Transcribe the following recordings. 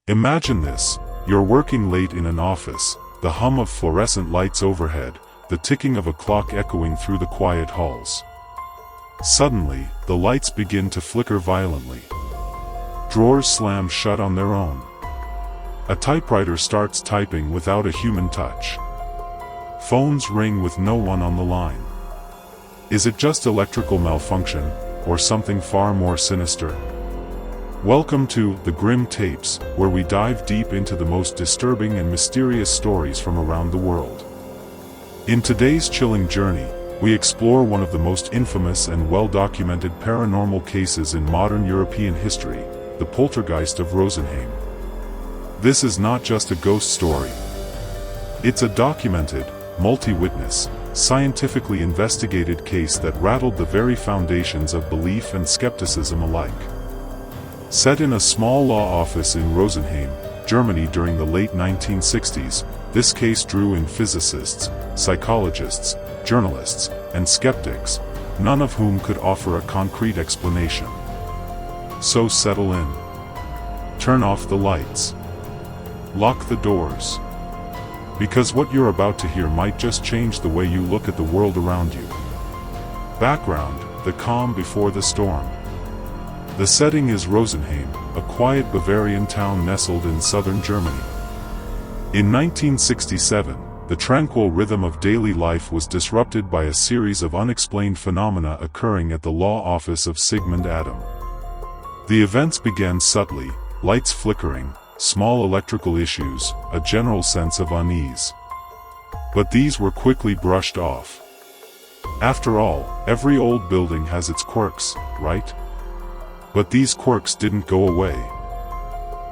Imagine this: you're working late in an office, the hum of fluorescent lights overhead, the ticking of a clock echoing through the quiet halls. Suddenly, the lights begin to flicker violently. Drawers slam shut on their own. A typewriter starts typing without a human touch. Phones ring with no one on the line. Is it just electrical malfunction, or something far more sinister? Welcome to The Grim Tapes, where we dive deep into the most disturbing and mysterious stories from around the world. In today's chilling journey, we explore one of the most infamous and well-documented paranormal cases in modern European history, the Poltergeist of Rosenheim. This is not just a ghost story. It's a documented, multi-witness, scientifically investigated case that rattled the very foundations of belief and skepticism alike. Set in a small law office in Rosenheim, Germany during the late 1960s, this case drew in physicists, psychologists, journalists, and skeptics, none of whom could offer a concrete explanation. So settle in. Turn off the lights. Lock the doors. Because what you're about to hear might just change the way you look at the world around you. Background: the calm before the storm. The setting is Rosenheim, a quiet Bavarian town nestled in southern Germany. In 1967, the tranquil rhythm of daily life was disrupted by a series of unexplained phenomena occurring at the law office of Sigmund Adam. The events began subtly: lights flickering, small electrical issues, a general sense of unease. But these were quickly brushed off. After all, every old building has its quirks, right? But these quirks didn't go away.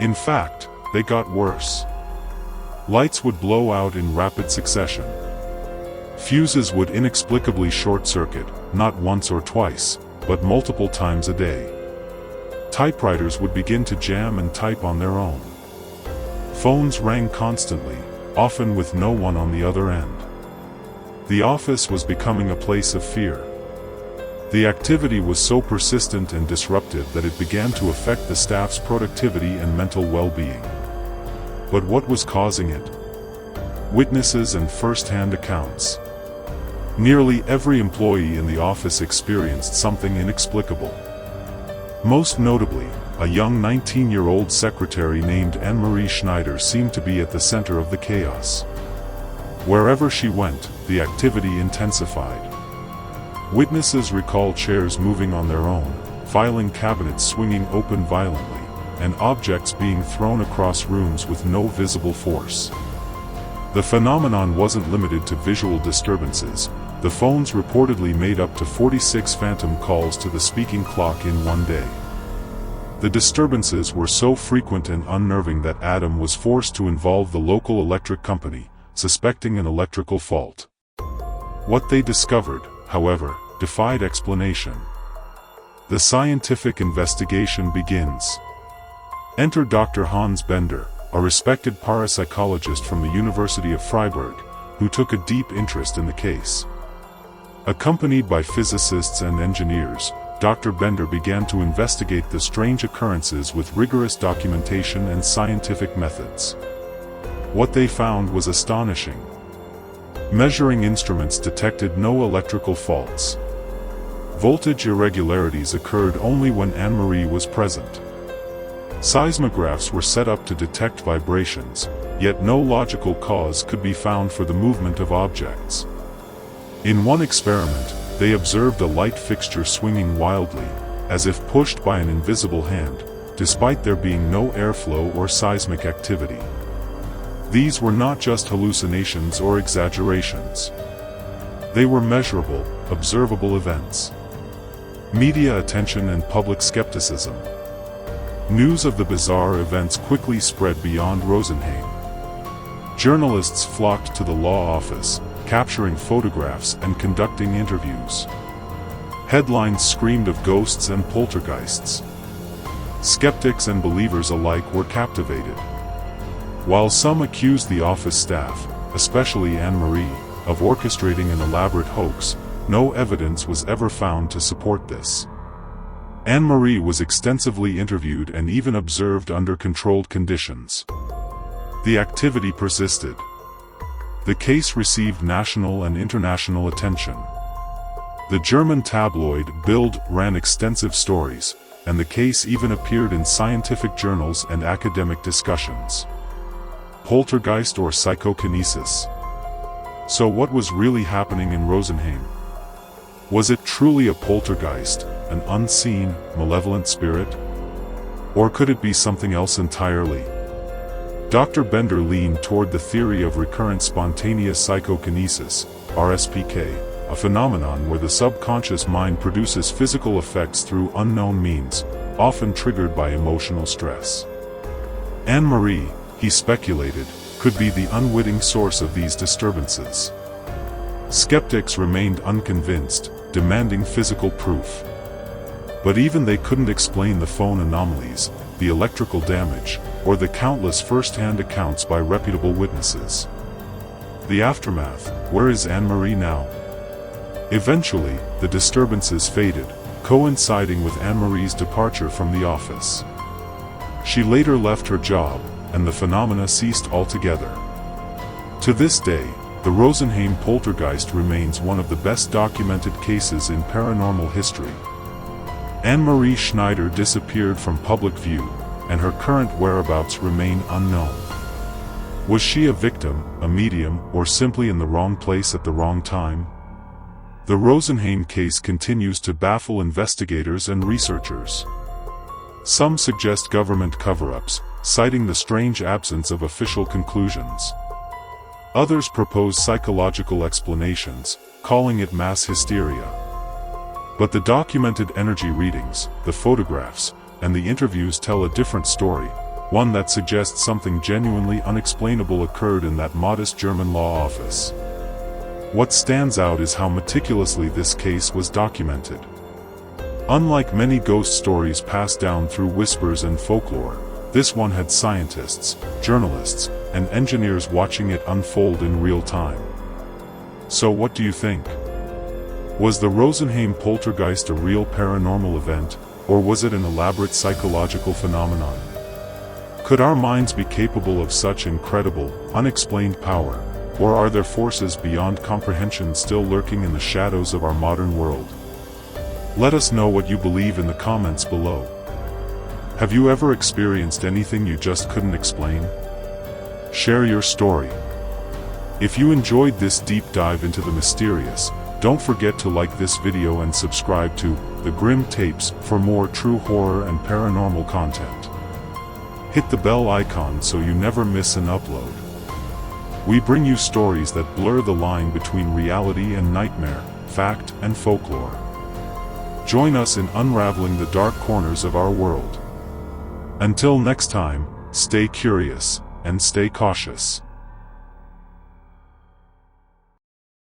In fact, they got worse. Lights would blow out in rapid succession. Fuses would inexplicably short-circuit, not once or twice, but multiple times a day. Typewriters would begin to jam and type on their own. Phones rang constantly, often with no one on the other end. The office was becoming a place of fear. The activity was so persistent and disruptive that it began to affect the staff's productivity and mental well-being. But what was causing it? Witnesses and first-hand accounts. Nearly every employee in the office experienced something inexplicable. Most notably, a young 19-year-old secretary named Anne-Marie Schneider seemed to be at the center of the chaos. Wherever she went, the activity intensified. Witnesses recall chairs moving on their own, filing cabinets swinging open violently, and objects being thrown across rooms with no visible force. The phenomenon wasn't limited to visual disturbances. The phones reportedly made up to 46 phantom calls to the speaking clock in one day. The disturbances were so frequent and unnerving that Adam was forced to involve the local electric company, suspecting an electrical fault. What they discovered, however, defied explanation. The scientific investigation begins. Enter Dr. Hans Bender, a respected parapsychologist from the University of Freiburg, who took a deep interest in the case. Accompanied by physicists and engineers, Dr. Bender began to investigate the strange occurrences with rigorous documentation and scientific methods. What they found was astonishing. Measuring instruments detected no electrical faults. Voltage irregularities occurred only when Anne-Marie was present. Seismographs were set up to detect vibrations, yet no logical cause could be found for the movement of objects. In one experiment, they observed a light fixture swinging wildly, as if pushed by an invisible hand, despite there being no airflow or seismic activity. These were not just hallucinations or exaggerations. They were measurable, observable events. Media attention and public skepticism. News of the bizarre events quickly spread beyond Rosenheim. Journalists flocked to the law office, capturing photographs and conducting interviews. Headlines screamed of ghosts and poltergeists. Skeptics and believers alike were captivated. While some accused the office staff, especially Anne-Marie, of orchestrating an elaborate hoax, no evidence was ever found to support this. Anne-Marie was extensively interviewed and even observed under controlled conditions. The activity persisted. The case received national and international attention. The German tabloid Bild ran extensive stories, and the case even appeared in scientific journals and academic discussions. Poltergeist or psychokinesis? So what was really happening in Rosenheim? Was it truly a poltergeist, an unseen, malevolent spirit? Or could it be something else entirely? Dr. Bender leaned toward the theory of recurrent spontaneous psychokinesis, RSPK, a phenomenon where the subconscious mind produces physical effects through unknown means, often triggered by emotional stress. Anne-Marie, he speculated, could be the unwitting source of these disturbances. Skeptics remained unconvinced, demanding physical proof. But even they couldn't explain the phone anomalies, the electrical damage, or the countless first-hand accounts by reputable witnesses. The aftermath: where is Anne-Marie now? Eventually, the disturbances faded, coinciding with Anne-Marie's departure from the office. She later left her job, and the phenomena ceased altogether. To this day, the Rosenheim poltergeist remains one of the best documented cases in paranormal history. Anne-Marie Schneider disappeared from public view, and her current whereabouts remain unknown. Was she a victim, a medium, or simply in the wrong place at the wrong time? The Rosenheim case continues to baffle investigators and researchers. Some suggest government cover-ups, citing the strange absence of official conclusions. Others propose psychological explanations, calling it mass hysteria. But the documented energy readings, the photographs, and the interviews tell a different story, one that suggests something genuinely unexplainable occurred in that modest German law office. What stands out is how meticulously this case was documented. Unlike many ghost stories passed down through whispers and folklore, this one had scientists, journalists, and engineers watching it unfold in real time. So what do you think? Was the Rosenheim poltergeist a real paranormal event, or was it an elaborate psychological phenomenon? Could our minds be capable of such incredible, unexplained power, or are there forces beyond comprehension still lurking in the shadows of our modern world? Let us know what you believe in the comments below. Have you ever experienced anything you just couldn't explain? Share your story. If you enjoyed this deep dive into the mysterious, don't forget to like this video and subscribe to The Grim Tapes for more true horror and paranormal content. Hit the bell icon so you never miss an upload. We bring you stories that blur the line between reality and nightmare, fact and folklore. Join us in unraveling the dark corners of our world. Until next time, stay curious and stay cautious.